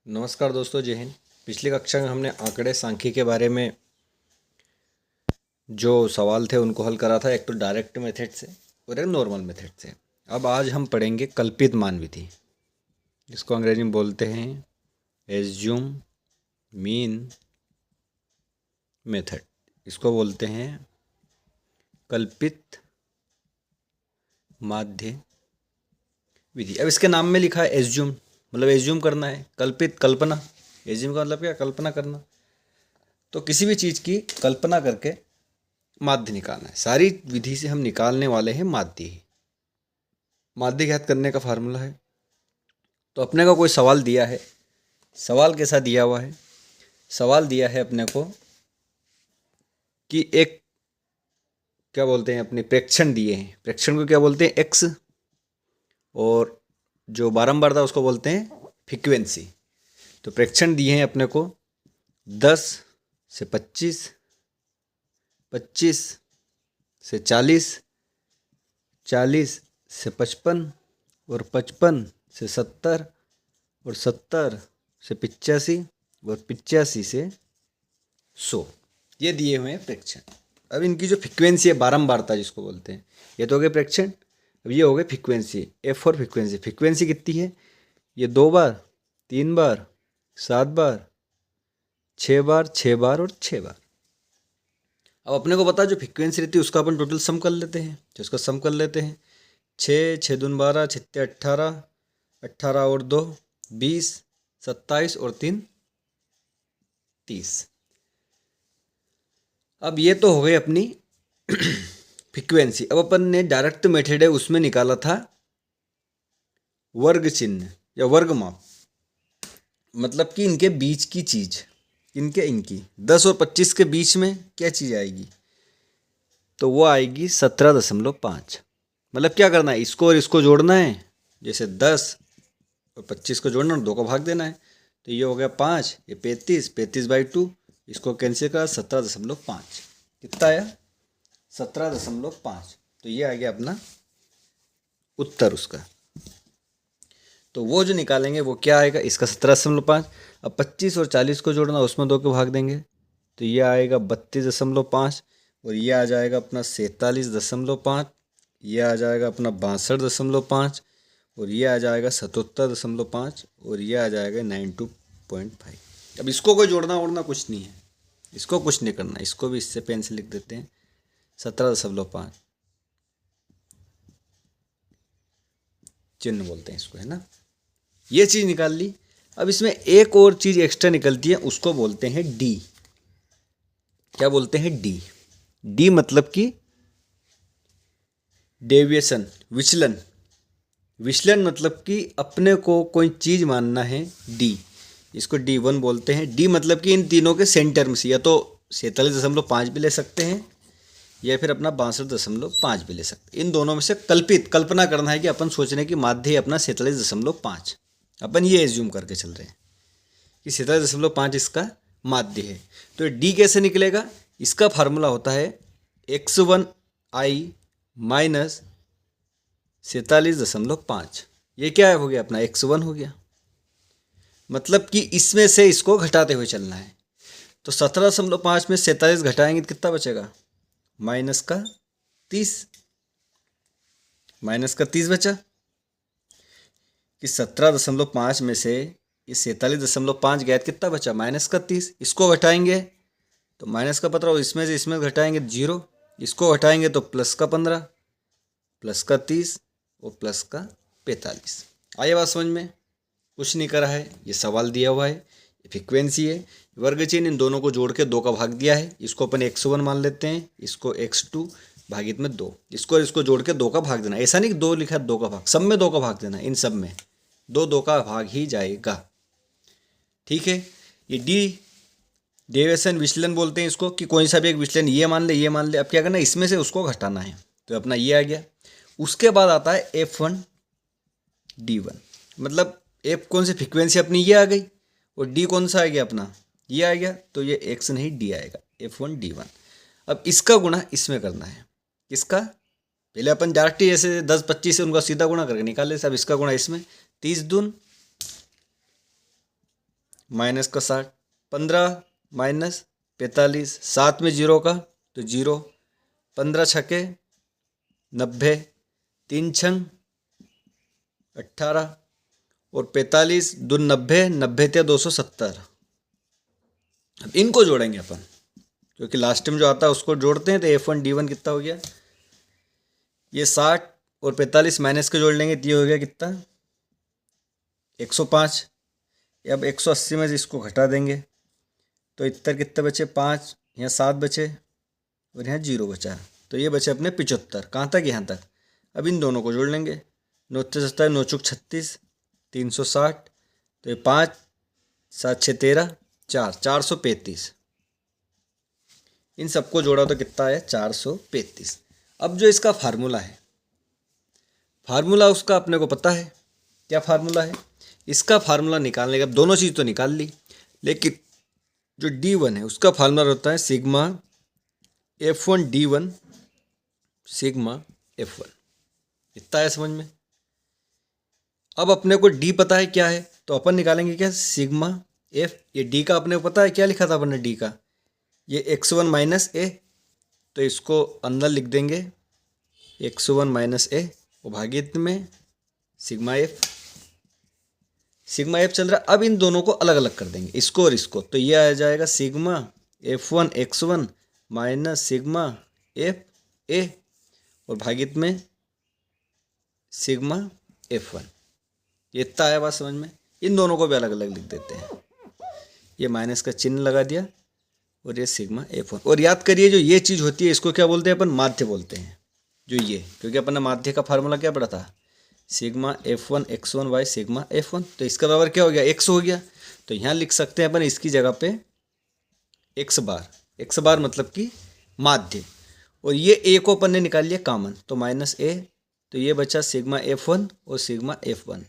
नमस्कार दोस्तों, जय हिंद। पिछली कक्षा में हमने आंकड़े सांख्यिकी के बारे में जो सवाल थे उनको हल करा था, एक तो डायरेक्ट मेथड से और एक नॉर्मल मेथड से। अब आज हम पढ़ेंगे कल्पित मान विधि, जिसको अंग्रेजी में बोलते हैं एज्यूम मीन मेथड। इसको बोलते हैं कल्पित माध्य विधि। अब इसके नाम में लिखा है एज्यूम, मतलब एज्यूम करना है, कल्पित कल्पना। एज्यूम का मतलब क्या? कल्पना करना। तो किसी भी चीज़ की कल्पना करके माध्य निकालना है। सारी विधि से हम निकालने वाले हैं माध्य ही। माध्य ज्ञात करने का फार्मूला है, तो अपने को कोई सवाल दिया है। सवाल कैसा दिया हुआ है? सवाल दिया है अपने को कि एक क्या बोलते हैं, अपने प्रेक्षण दिए हैं। प्रेक्षण को क्या बोलते हैं? एक्स। और जो बारंबारता उसको बोलते हैं फ्रीक्वेंसी। तो प्रेक्षण दिए हैं अपने को 10 से 25, 25 से 40, 40 से 55 और 55 से 70 और 70 से 85 और 85 से 100। ये दिए हुए हैं प्रेक्षण। अब इनकी जो फ्रीक्वेंसी है, बारंबारता जिसको बोलते हैं, ये तो हो गए प्रेक्षण। अब ये हो गए frequency, F for frequency. Frequency कितनी है? ये 2 बार, 3 बार, 7 बार, 6 बार, 6 बार और 6 बार। अब अपने को पता जो फ्रीक्वेंसी रहती है उसका अपन टोटल सम कर लेते हैं। तो इसका सम कर लेते हैं। 6, 6 दून 12, 6 18, 18 और 2 20, 27 और 3 30। अब ये तो हो गई अपनी फ्रीक्वेंसी। अब अपन ने डायरेक्ट मेथड है उसमें निकाला था वर्ग चिन्ह या वर्ग माप, मतलब कि इनके बीच की चीज, इनकी 10 और 25 के बीच में क्या चीज़ आएगी? तो वो आएगी 17.5। मतलब क्या करना है? इसको और इसको जोड़ना है। जैसे 10 और 25 को जोड़ना और 2 को भाग देना है। तो ये हो गया 5, ये 35, 35/2। इसको कैंसिल करा, 17.5। कितना आया? 17.5। तो ये आ गया अपना उत्तर उसका। तो वो जो निकालेंगे वो क्या आएगा? इसका 17.5। अब 25 और 40 को जोड़ना, उसमें 2 को भाग देंगे तो ये आएगा 32.5। और ये आ जाएगा अपना 47.5। ये आ जाएगा अपना 62.5। और ये आ जाएगा 77.5। और ये आ जाएगा 92.5। अब इसको कोई जोड़ना वोड़ना कुछ नहीं है, इसको कुछ नहीं करना। इसको भी इससे पेन से लिख देते हैं 17.5 चिन्ह बोलते हैं इसको, है ना। ये चीज़ निकाल ली। अब इसमें एक और चीज़ एक्स्ट्रा निकलती है, उसको बोलते हैं डी। क्या बोलते हैं? डी। डी मतलब कि डेविएशन, विचलन। विचलन मतलब कि अपने को कोई चीज़ मानना है डी, इसको D1 बोलते हैं। डी मतलब कि इन तीनों के सेंटर में से या तो 47.5 भी ले सकते हैं या फिर अपना 62.5 भी ले सकते हैं। इन दोनों में से कल्पना करना है कि अपन सोच रहे हैं कि माध्य है अपना 47.5। अपन ये एज्यूम करके चल रहे हैं कि 47.5 इसका माध्य है। तो डी कैसे निकलेगा? इसका फार्मूला होता है x1i माइनस 47.5। ये क्या हो गया? अपना x1 हो गया। मतलब कि इसमें से इसको घटाते हुए चलना है। तो 17.5 में 47 घटाएंगे तो कितना बचेगा? माइनस का 30। माइनस का 30 बचा कि 17.5 में से ये 47.5 गया, कितना बचा? माइनस का 30। इसको घटाएंगे तो माइनस का 15, और इसमें से इसमें घटाएंगे 0। इसको घटाएंगे तो प्लस का 15, प्लस का 30 और प्लस का 45। आइए बात समझ में? कुछ नहीं करा है, ये सवाल दिया हुआ है, फ्रीक्वेंसी है, वर्ग चिन्ह, इन दोनों को जोड़ के 2 का भाग दिया है। इसको अपन x1 मान लेते हैं, इसको x2 भागित में 2। इसको और इसको जोड़ के 2 का भाग देना। ऐसा नहीं कि 2 लिखा 2 का भाग, सब में 2 का भाग देना। इन सब में 2 का भाग ही जाएगा। ठीक है। ये डी डेविएशन विचलन बोलते हैं इसको, कि कोई सा भी एक विचलन ये मान ले, ये मान ले। अब क्या करना है? इसमें से उसको घटाना है। तो अपना ये आ गया। उसके बाद आता है F1 D1, मतलब एफ कौन सी फ्रीक्वेंसी अपनी ये आ गई, और डी कौन सा आ गया अपना? ये आ गया। तो ये एक्स नहीं डी आएगा, F1 D1। अब इसका गुणा इसमें करना है। किसका? पहले अपन डायरेक्ट जैसे 10-25 से उनका सीधा गुणा करके निकाल ले। अब इसका गुणा इसमें 30 दून माइनस का 60, 15 माइनस 45, 7 में 0 का तो 0, 15 छके 90, 3 छंग 18 और 45 दून 90, 90 × 270। अब इनको जोड़ेंगे अपन, क्योंकि लास्ट टाइम जो आता है उसको जोड़ते हैं। तो F1D1 कितना हो गया, ये 60 और 45 माइनस के जोड़ लेंगे तो ये हो गया कितना, 105। अब 180 में से इसको घटा देंगे तो इतर कितने बचे, 5, यहाँ 7 बचे और यहाँ 0 बचा, तो ये बचे अपने 75। कहाँ तक, यहाँ तक। अब इन दोनों को जोड़ लेंगे, 9 7 9 चौक 36, 360, तो ये 5 7 6 13 4, 435। इन सबको जोड़ा तो कितना है, 435। अब जो इसका फार्मूला है, फार्मूला उसका अपने को पता है, क्या फार्मूला है इसका। फार्मूला निकालने का, दोनों चीज़ तो निकाल ली, लेकिन जो D1 है उसका फार्मूला होता है सिग्मा F1D1 सिग्मा F1। इतना है समझ में। अब अपने को D पता है क्या है, तो अपन निकालेंगे क्या, सिग्मा F। ये D का अपने को पता है, क्या लिखा था अपन ने D का, ये x1 माइनस ए, तो इसको अंदर लिख देंगे x1 माइनस ए और भागित में सिग्मा F। सिग्मा F चल रहा है। अब इन दोनों को अलग अलग कर देंगे, इसको और इसको, तो ये आ जाएगा sigma F1 x1 minus sigma F ए और भागित में सिग्मा F1। ये इतना आया बात समझ में। इन दोनों को भी अलग अलग लिख देते हैं, ये माइनस का चिन्ह लगा दिया और ये सिग्मा F1। और याद करिए जो ये चीज़ होती है इसको क्या बोलते हैं अपन, माध्य बोलते हैं। जो ये, क्योंकि अपन ने माध्य का फार्मूला क्या पढ़ा था, sigma F1 x1 by sigma F1। तो इसका बराबर क्या हो गया, x हो गया। तो यहाँ लिख सकते हैं अपन इसकी जगह पे x बार, x बार मतलब कि माध्य। और ये a को अपन ने निकाल लिया कॉमन, तो माइनस a, तो ये बचा सिग्मा F1 और सिग्मा F1।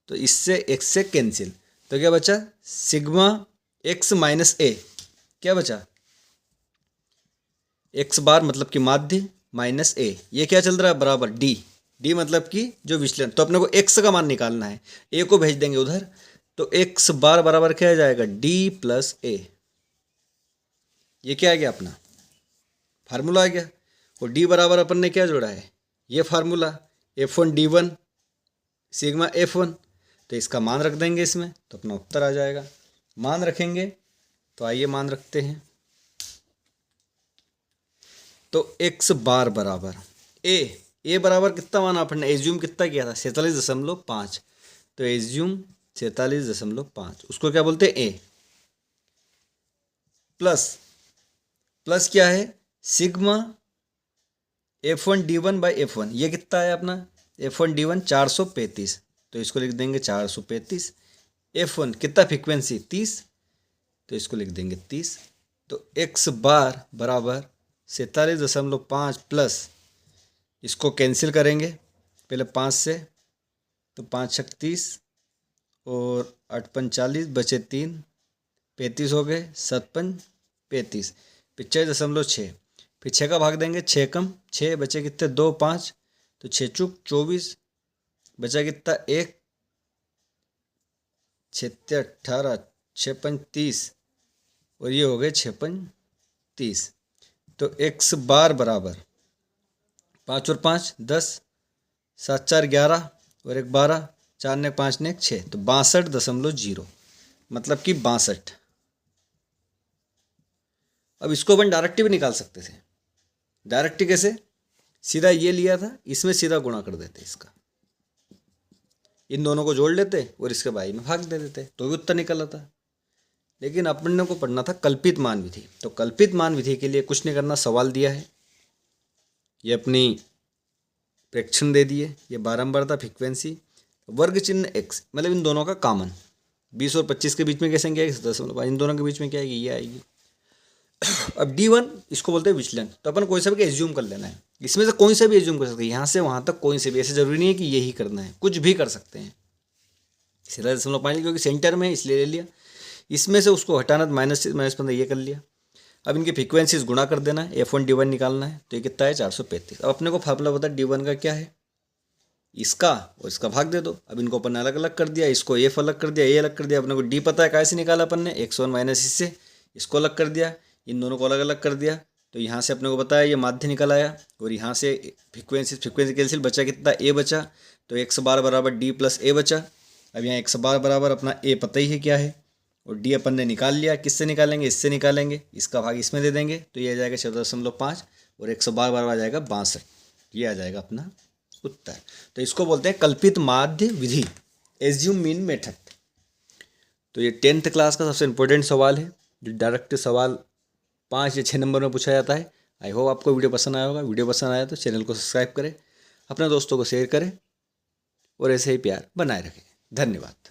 तो इससे x से कैंसिल, तो क्या बचा, सिग्मा x माइनस a, क्या बचा, x बार मतलब कि माध्य माइनस a। ये क्या चल रहा है, बराबर d। d मतलब कि जो विचलन, तो अपने को x का मान निकालना है, a को भेज देंगे उधर, तो x बार बराबर क्या आ जाएगा, d प्लस a। ये क्या आ गया, अपना फार्मूला आ गया। और d बराबर अपन ने क्या जोड़ा है, ये फार्मूला F1D1 सिग्मा F1। तो इसका मान रख देंगे इसमें, तो अपना उत्तर आ जाएगा। मान रखेंगे तो आइए मान रखते हैं, तो x बार बराबर a बराबर कितना माना अपन ने, एज्यूम कितना किया था, 47.5। तो एज्यूम 47.5, उसको क्या बोलते हैं, a प्लस क्या है, सिग्मा F1D1 बाई F1। ये कितना है अपना F1D1 435, तो इसको लिख देंगे 435। F1 कितना फ्रीक्वेंसी 30, तो इसको लिख देंगे 30। तो x बार बराबर 47.5 प्लस, इसको कैंसिल करेंगे पहले 5 से, तो 5 छक 30 और 8 पंच 40, बचे 3, 35 हो गए, 7 पंच 35, 45.6। फिर 6 का भाग देंगे, 6 कम 6 बचे कितने, 2 5, तो 6 चुक 24, बचा कितना 1, 6 18, 6 पंच 30 और ये हो गए 6 पंच 30। तो x बार बराबर 5 और 5 10, 7 4 11 और 1 12, 4 ने 5 ने 1 6, तो 62.0 मतलब कि 62। अब इसको अपन डायरेक्ट भी निकाल सकते थे। डायरेक्ट कैसे, सीधा ये लिया था, इसमें सीधा गुणा कर देते, इसका इन दोनों को जोड़ लेते और इसके बाई में भाग दे देते, तो भी उत्तर निकल आता। लेकिन अपन को पढ़ना था कल्पित मान विधि। तो कल्पित मान विधि के लिए कुछ नहीं करना, सवाल दिया है, ये अपनी फ्रैक्शन दे दिए, ये बारंबारता फ्रीक्वेंसी, वर्ग चिन्ह x, मतलब इन दोनों का कॉमन। 20 और 25 के बीच में कैसे क्या है, 10, इन दोनों के बीच में क्या आएगी, ये आएगी। अब D1 इसको बोलते हैं विचलन। तो अपन कोई सा भी एज्यूम कर लेना है, इसमें से कोई सा भी एज्यूम कर सकते हैं, यहाँ से वहाँ तक कोई से भी, ऐसे जरूरी नहीं है कि यही करना है, कुछ भी कर सकते हैं। 17.5 क्योंकि सेंटर में है इसलिए ले लिया, इसमें से उसको हटाना, -15 ये कर लिया। अब इनकी फ्रीक्वेंसीज गुणा कर देना है, F1D1 निकालना है, तो ये कितना है 435। अब अपने को फार्मूला पता है D1 का क्या है, इसका और इसका भाग दे दो। अब इनको अपन ने अलग अलग कर दिया, इसको एफ अलग कर दिया, ए अलग कर दिया, अपने को डी पता है कैसे निकाला अपन ने, x1 माइनस इससे, इसको अलग कर दिया, इन दोनों को अलग अलग कर दिया। तो यहाँ से अपने को पता है ये माध्य निकल आया, और यहाँ से फ्रिक्वेंसी कैंसिल, बचा कितना, ए बचा, तो x बार बराबर डी प्लस ए बचा। अब यहाँ x बार बराबर अपना ए पता ही है क्या है, और डी अपन ने निकाल लिया, किससे निकालेंगे, इससे निकालेंगे, इसका भाग इसमें दे देंगे, तो ये आ जाएगा 14.5 और 112 बराबर आ जाएगा 62। ये आ जाएगा अपना उत्तर। तो इसको बोलते हैं कल्पित माध्य विधि, एज्यूम मीन मेथड। तो ये 10th क्लास का सबसे इंपॉर्टेंट सवाल है, जो डायरेक्ट सवाल 5 या 6 नंबर में पूछा जाता है। आई होप आपको वीडियो पसंद आया होगा। वीडियो पसंद आया तो चैनल को सब्सक्राइब करें, अपने दोस्तों को शेयर करें और ऐसे ही प्यार बनाए रखें। धन्यवाद।